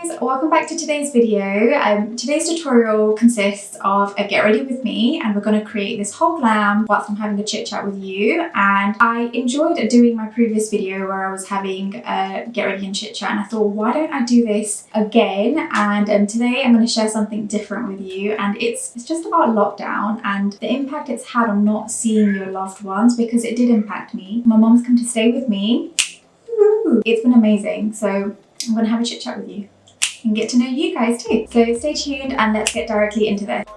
guys, welcome back to today's video. Today's tutorial consists of a get ready with me, and we're going to create this whole glam whilst I'm having a chit chat with you. And I enjoyed doing my previous video where I was having a get ready and chit chat, and I thought, why don't I do this again? And today I'm going to share something different with you, and it's just about lockdown and the impact it's had on not seeing your loved ones, because it did impact me. My mom's come to stay with me. Woo! It's been amazing. So I'm going to have a chit chat with you and get to know you guys too. So stay tuned and let's get directly into this. And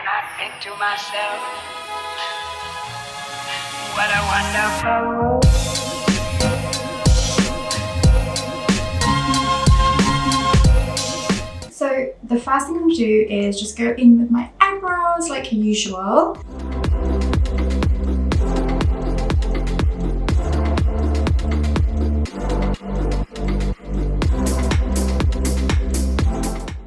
I think to myself, what a wonderful world. So the first thing I'm going to do is just go in with my eyebrows like usual.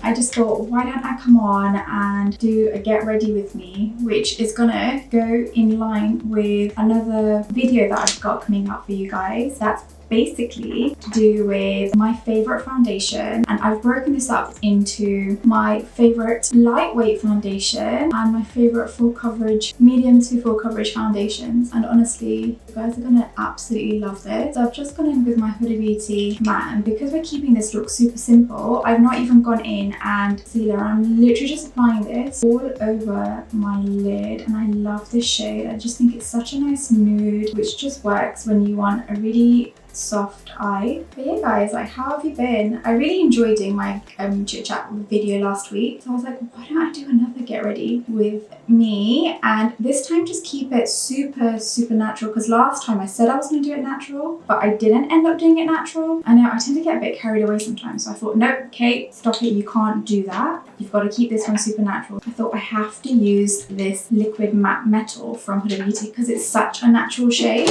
I just thought, why don't I come on and do a get ready with me, which is gonna go in line with another video that I've got coming up for you guys. That's basically to do with my favorite foundation, and I've broken this up into my favorite lightweight foundation and my favorite full coverage, medium to full coverage foundations. And honestly, you guys are gonna absolutely love this. So I've just gone in with my Huda Beauty matte, and because we're keeping this look super simple, I've not even gone in and sealer. I'm literally just applying this all over my lid, and I love this shade. I just think it's such a nice nude, which just works when you want a really soft eye. But yeah guys, like, how have you been? I really enjoyed doing my chit chat video last week, so I was like, why don't I do another get ready with me, and this time just keep it super natural, because last time I said I was going to do it natural but I didn't end up doing it natural. I know I tend to get a bit carried away sometimes, so I thought, nope, Kate, stop it, you can't do that, you've got to keep this one super natural. I thought I have to use this liquid matte metal from Huda Beauty because it's such a natural shade.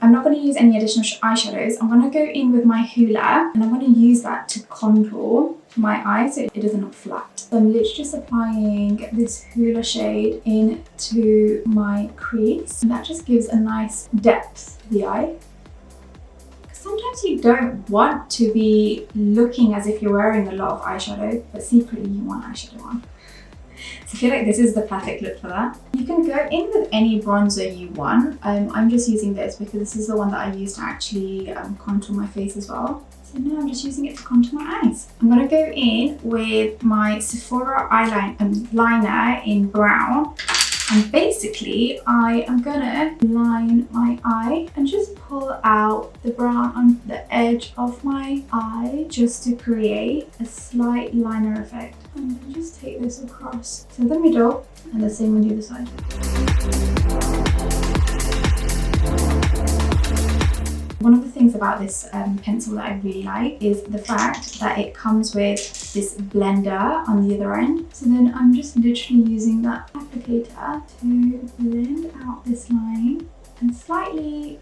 I'm not going to use any additional eyeshadows. I'm going to go in with my Hoola, and I'm going to use that to contour my eye so it doesn't look flat. So I'm literally just applying this Hoola shade into my crease, and that just gives a nice depth to the eye. Sometimes you don't want to be looking as if you're wearing a lot of eyeshadow, but secretly you want eyeshadow on. So I feel like this is the perfect look for that. You can go in with any bronzer you want. I'm just using this because this is the one that I use to actually contour my face as well. So now I'm just using it to contour my eyes. I'm going to go in with my Sephora liner in brown. And basically, I am gonna line my eye and just pull out the brown on the edge of my eye just to create a slight liner effect. And then just take this across to the middle, and the same on the other side. One of the things about this pencil that I really like is the fact that it comes with this blender on the other end. So then I'm just literally using that applicator to blend out this line and slightly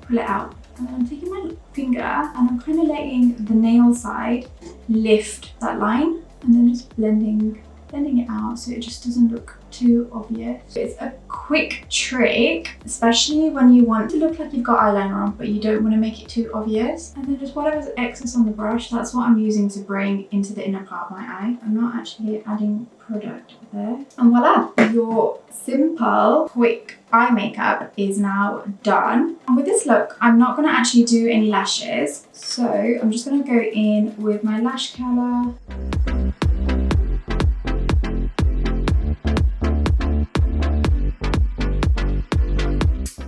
pull it out. And then I'm taking my finger and I'm kind of letting the nail side lift that line, and then just blending it out so it just doesn't look too obvious. It's a quick trick, especially when you want to look like you've got eyeliner on but you don't want to make it too obvious. And then just whatever's excess on the brush, that's what I'm using to bring into the inner part of my eye. I'm not actually adding product there. And voila! Your simple, quick eye makeup is now done. And with this look, I'm not going to actually do any lashes. So I'm just going to go in with my lash curler.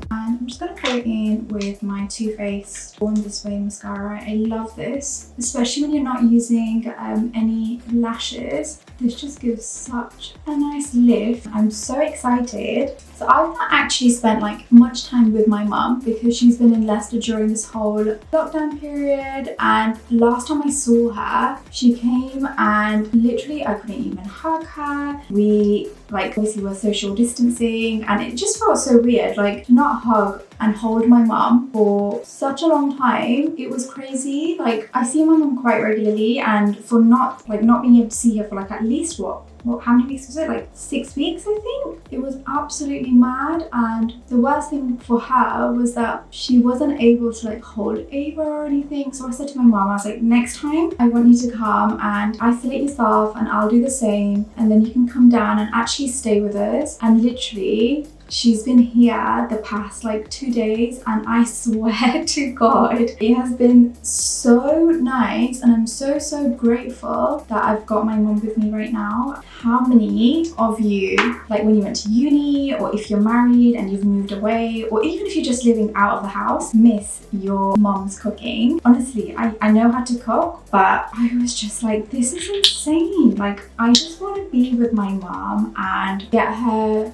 I'm just going to go in with my Too Faced Born This Way mascara. I love this, especially when you're not using any lashes. This just gives such a nice lift. I'm so excited. So I've not actually spent like much time with my mum because she's been in Leicester during this whole lockdown period, and last time I saw her, she came and literally I couldn't even hug her. We obviously were social distancing, and it just felt so weird, like to not hug and hold my mum for such a long time. It was crazy. Like, I see my mum quite regularly, and for not being able to see her for like at least what, what, how many weeks was it? Like 6 weeks, I think. It was absolutely mad. And the worst thing for her was that she wasn't able to like hold Ava or anything. So I said to my mom, I was like, next time I want you to come and isolate yourself, and I'll do the same, and then you can come down and actually stay with us. And literally, she's been here the past like 2 days, and I swear to God, it has been so nice, and I'm so grateful that I've got my mum with me right now. How many of you, like when you went to uni, or if you're married and you've moved away, or even if you're just living out of the house, miss your mum's cooking? Honestly, I know how to cook, but I was just like, this is insane. Like, I just want to be with my mum and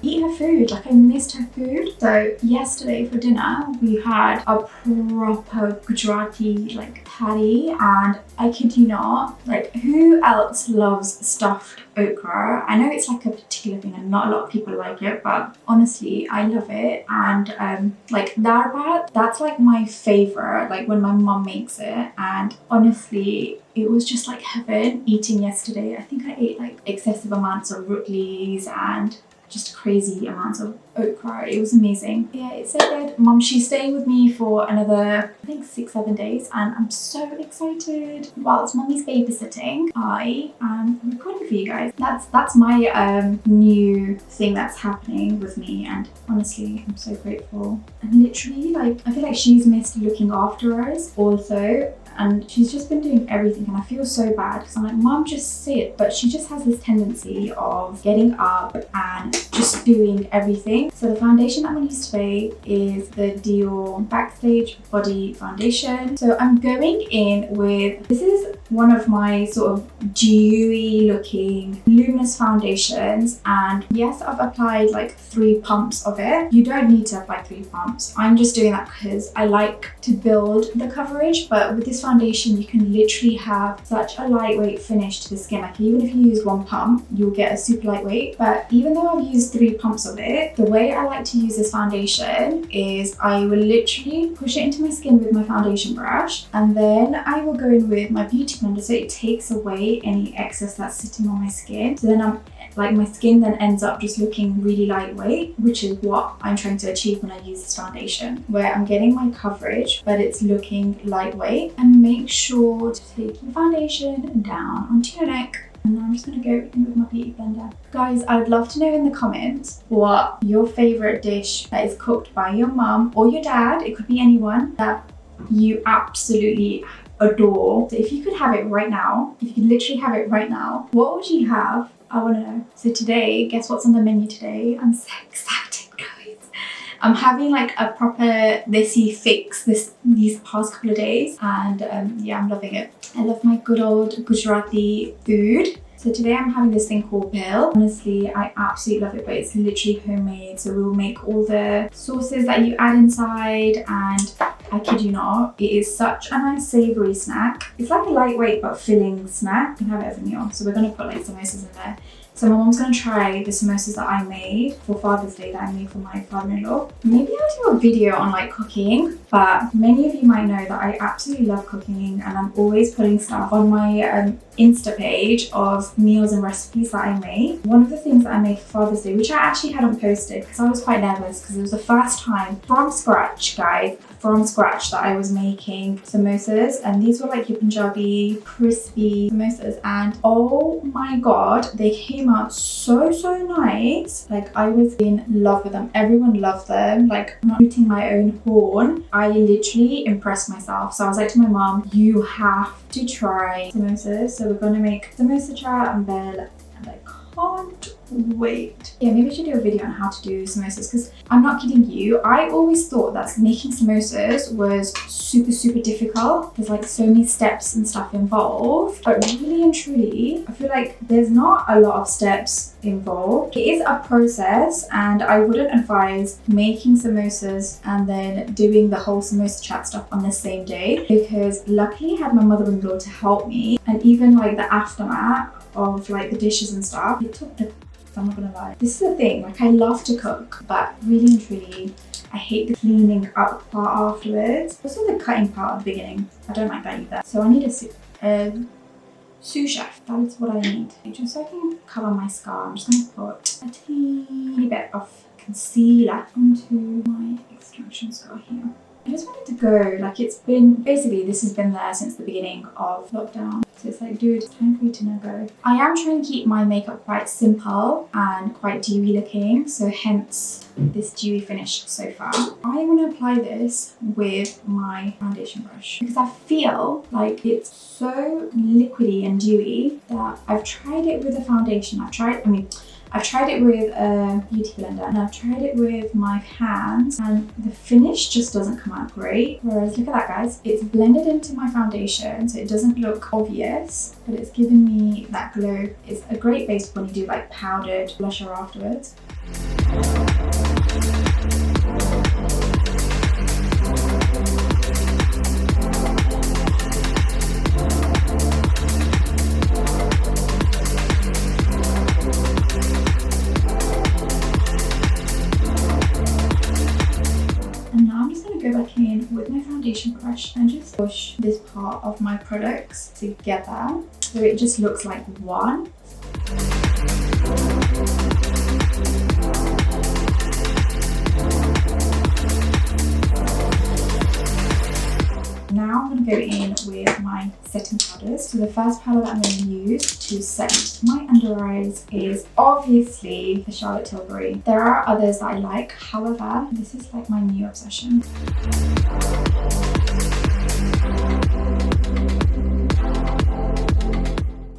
eat her food. Like, I missed her food. So yesterday for dinner, we had a proper Gujarati like patty, and I kid you not, like, who else loves stuffed okra? I know it's like a particular thing and not a lot of people like it, but honestly, I love it. And like dal bhat, that's like my favorite, like when my mum makes it. And honestly, it was just like heaven eating yesterday. I think I ate like excessive amounts of rotlis and just crazy amounts of okra. It was amazing. Yeah, it's so good. Mum, she's staying with me for another, I think 6-7 days, and I'm so excited. Whilst Mummy's babysitting, I am recording for you guys. That's my new thing that's happening with me, and honestly, I'm so grateful. And literally, like, I feel like she's missed looking after us also. And she's just been doing everything, and I feel so bad because I'm like, Mom, just sit. But she just has this tendency of getting up and just doing everything. So the foundation I'm going to use today is the Dior Backstage Body Foundation. So I'm going in with, this is one of my sort of dewy looking luminous foundations, and yes, I've applied like 3 pumps of it. You don't need to apply 3 pumps. I'm just doing that because I like to build the coverage, but with this foundation you can literally have such a lightweight finish to the skin. Like, even if you use 1 pump, you'll get a super lightweight. But even though I've used 3 pumps of it, the way I like to use this foundation is I will literally push it into my skin with my foundation brush, and then I will go in with my beauty blender so it takes away any excess that's sitting on my skin. So then my skin then ends up just looking really lightweight, which is what I'm trying to achieve when I use this foundation, where I'm getting my coverage but it's looking lightweight. And make sure to take your foundation down onto your neck. And now I'm just going to go in with my beauty blender. Guys, I'd love to know in the comments what your favourite dish that is cooked by your mum or your dad, it could be anyone, that you absolutely adore. So if you could have it right now, if you could literally have it right now, what would you have? I want to know. So today, guess what's on the menu today? I'm so excited, guys. I'm having like a proper desi fix these past couple of days, and yeah, I'm loving it. I love my good old Gujarati food. So today I'm having this thing called bhel. Honestly, I absolutely love it, but it's literally homemade. So we'll make all the sauces that you add inside, and I kid you not, it is such a nice savoury snack. It's like a lightweight but filling snack. You can have it as a meal. So we're going to put like samosas in there. So my mom's going to try the samosas that I made for Father's Day, that I made for my father-in-law. Maybe I'll do a video on like cooking, but many of you might know that I absolutely love cooking, and I'm always putting stuff on my Insta page of meals and recipes that I make. One of the things that I made for Father's Day, which I actually hadn't posted because I was quite nervous because it was the first time from scratch, guys, from scratch, that I was making samosas, and these were like your Punjabi crispy samosas, and oh my god, they came out so nice. Like, I was in love with them. Everyone loved them. Like, I'm not tooting my own horn, I literally impressed myself. So I was like to my mom, you have to try samosas. So we're gonna make samosa chaat and bhel, and I can't wait. Yeah, maybe I should do a video on how to do samosas, because I'm not kidding you, I always thought that making samosas was super difficult. There's like so many steps and stuff involved, but really and truly, I feel like there's not a lot of steps involved. It is a process, and I wouldn't advise making samosas and then doing the whole samosa chat stuff on the same day, because luckily I had my mother-in-law to help me, and even like the aftermath of like the dishes and stuff, it took the, I'm not gonna lie. This is the thing, like, I love to cook, but really and truly, I hate the cleaning up part afterwards. Also the cutting part at the beginning, I don't like that either. So I need a sous chef. That is what I need. Just so I can cover my scar, I'm just going to put a teeny bit of concealer onto my extraction scar here. I just wanted to go, like, it's been, basically this has been there since the beginning of lockdown. So it's like, dude, it's time for you to now go. I am trying to keep my makeup quite simple and quite dewy looking, so hence this dewy finish so far. I want to apply this with my foundation brush because I feel like it's so liquidy and dewy that I've tried it with a foundation. I've tried it with a beauty blender and I've tried it with my hands and the finish just doesn't come out great. Whereas look at that, guys, it's blended into my foundation so it doesn't look obvious, but it's giving me that glow. It's a great base when you do like powdered blusher afterwards. Go back in with my foundation brush and just push this part of my products together so it just looks like one. Now I'm going to go in with my setting powders. So the first powder that I'm going to use to set my under eyes is obviously the Charlotte Tilbury. There are others that I like, however, this is like my new obsession.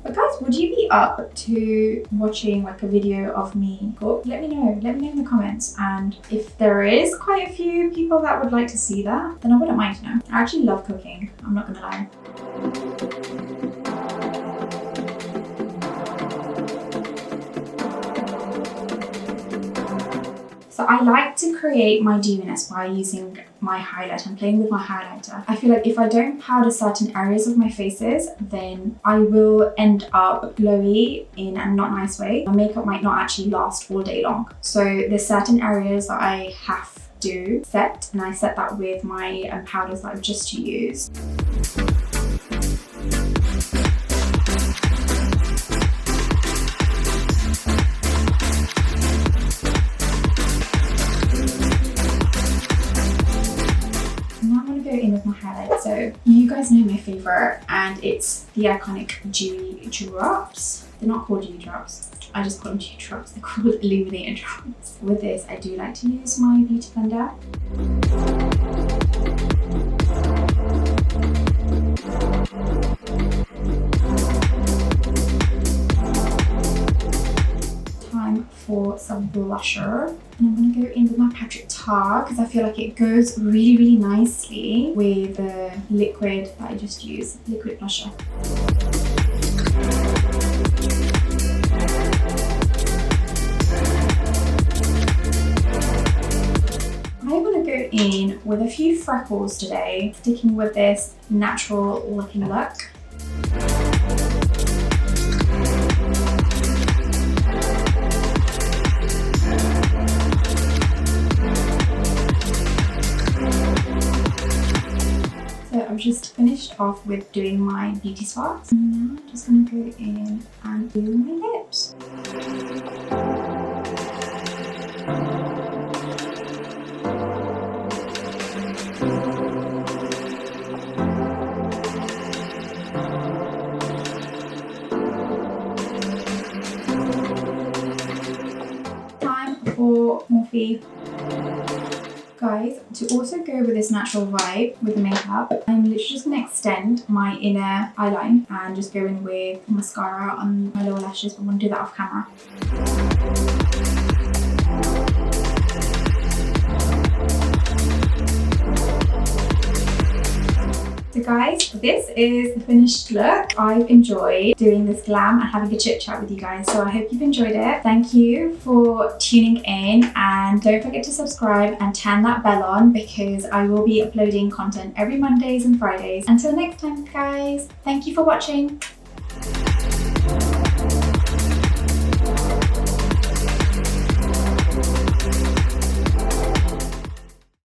But guys, would you be up to watching like a video of me cook? Let me know in the comments, and if there is quite a few people that would like to see that, then I wouldn't mind, you know. I actually love cooking, I'm not gonna lie. So I like to create my dewiness by using my highlighter and playing with my highlighter. I feel like if I don't powder certain areas of my faces, then I will end up glowy in a not nice way. My makeup might not actually last all day long. So there's certain areas that I have to set, and I set that with my powders that I've just used. In with my highlight. So you guys know my favorite, and it's the iconic Dewy drops. They're not called Dewy drops, I just call them Dewy drops. They're called illuminating drops. With this, I do like to use my beauty blender. For some blusher, and I'm going to go in with my Patrick Tar because I feel like it goes really, really nicely with the liquid that I just used, liquid blusher. I want to go in with a few freckles today, sticking with this natural looking look. I've just finished off with doing my beauty spots. Now I'm just going to go in and do my lips. Time for Morphe. Guys, to also go with this natural vibe with the makeup, I'm literally just going to extend my inner eyeline and just go in with mascara on my lower lashes, but I'm going to do that off camera. So guys, this is the finished look. I've enjoyed doing this glam and having a chit chat with you guys, so I hope you've enjoyed it. Thank you for tuning in, and don't forget to subscribe and turn that bell on because I will be uploading content every Mondays and Fridays. Until next time guys, thank you for watching.